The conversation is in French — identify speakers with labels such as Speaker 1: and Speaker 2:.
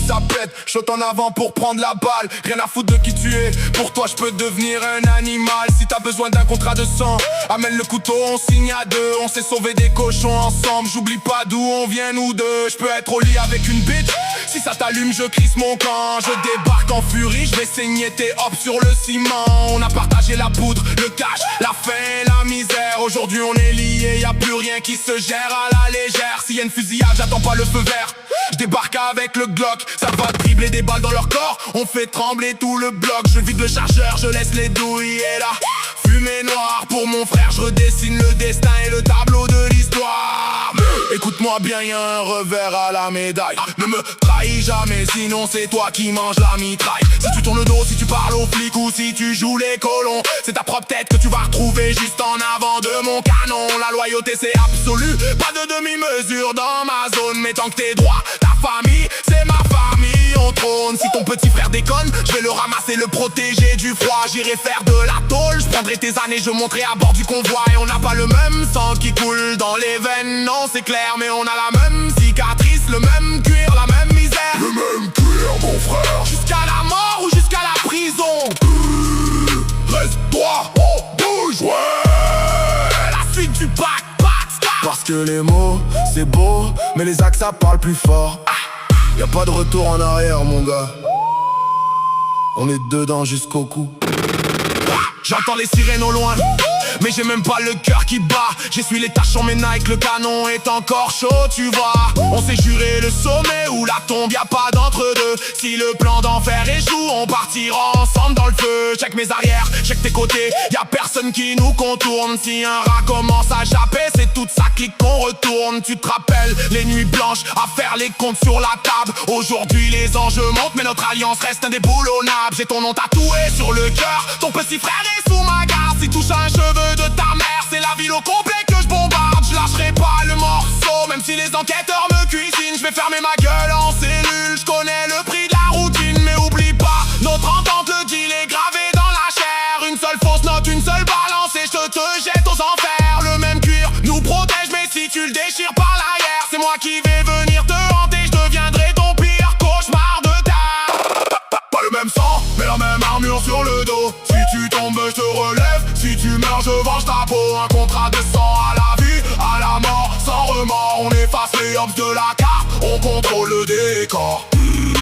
Speaker 1: ça pète, shot en avant pour prendre la balle. Rien à foutre de qui tu es, pour toi je peux devenir un animal. Si t'as besoin d'un contrat de sang, amène le couteau, on signe à deux. On s'est sauvé des cochons ensemble, j'oublie pas d'où on vient nous deux. Je peux être au lit avec une bitch, si ça t'allume je crisse mon camp. Je débarque en furie, je vais saigner tes hops sur le ciment. On a partagé la poudre, le cash, la faim, la misère. Aujourd'hui on est liés, y a plus rien qui se gère à la légère. S'il y a une fusillade, j'attends pas le feu vert. Je débarque avec le Glock, ça va dribbler des balles dans leur corps. On fait trembler tout le bloc, je vide le chargeur, je laisse les douilles et là fumée noire pour mon frère, je redessine le destin et le tableau de l'histoire. Écoute-moi bien, y'a un revers à la médaille. Ne me trahis jamais, sinon c'est toi qui manges la mitraille. Si tu tournes le dos, si tu parles aux flics ou si tu joues les colons, c'est ta propre tête que tu vas retrouver juste en avant de mon canon. La loyauté c'est absolu, pas de demi-mesure dans ma zone. Mais tant que t'es droit, ta famille, c'est ma famille au trône. Si ton petit frère déconne, je vais le ramasser, le protéger du froid. J'irai faire de la tôle, je prendrai tes années, je monterai à bord du convoi. Et on n'a pas le même sang qui coule dans les veines, non c'est clair. Mais on a la même cicatrice, le même cuir, la même misère.
Speaker 2: Le même cuir mon frère.
Speaker 1: Jusqu'à la mort ou jusqu'à la prison.
Speaker 2: Reste-toi, oh bouge, ouais.
Speaker 1: La suite du pack.
Speaker 2: Parce que les mots, c'est beau, mais les actes ça parle plus fort. Y'a pas de retour en arrière mon gars. On est dedans jusqu'au cou.
Speaker 1: J'entends les sirènes au loin, mais j'ai même pas le cœur qui bat. J'essuie les taches sur mes Nike, le canon est encore chaud, tu vois. On s'est juré le sommet ou la tombe, y'a pas d'entre-deux. Si le plan d'enfer échoue, on partira ensemble dans le feu. Check mes arrières, check tes côtés, y'a personne qui nous contourne. Si un rat commence à japper, c'est toute sa clique qu'on retourne. Tu te rappelles les nuits blanches à faire les comptes sur la table. Aujourd'hui les enjeux montent, mais notre alliance reste indéboulonnable. J'ai ton nom tatoué sur le cœur, ton petit frère est sous ma garde. Si touche un cheveu de ta mère, c'est la ville au complet que je bombarde. Je lâcherai pas le morceau, même si les enquêteurs me cuisinent. Je vais fermer ma gueule en cellule, je connais le prix de la routine. Mais oublie pas, notre entente, le deal est gravé dans la chair. Une seule fausse note, une seule balance et je te jette aux enfers. Le même cuir nous protège, mais si tu le déchires par l'arrière, c'est moi qui vais venir te hanter, je deviendrai ton pire cauchemar de terre.
Speaker 2: Pas le même sang, mais la même armure sur le dos. Si tu tombes, je te relève. Si tu meurs, je venge ta peau. Un contrat de sang à la vie, à la mort, sans remords. On efface les hops de la carte, on contrôle le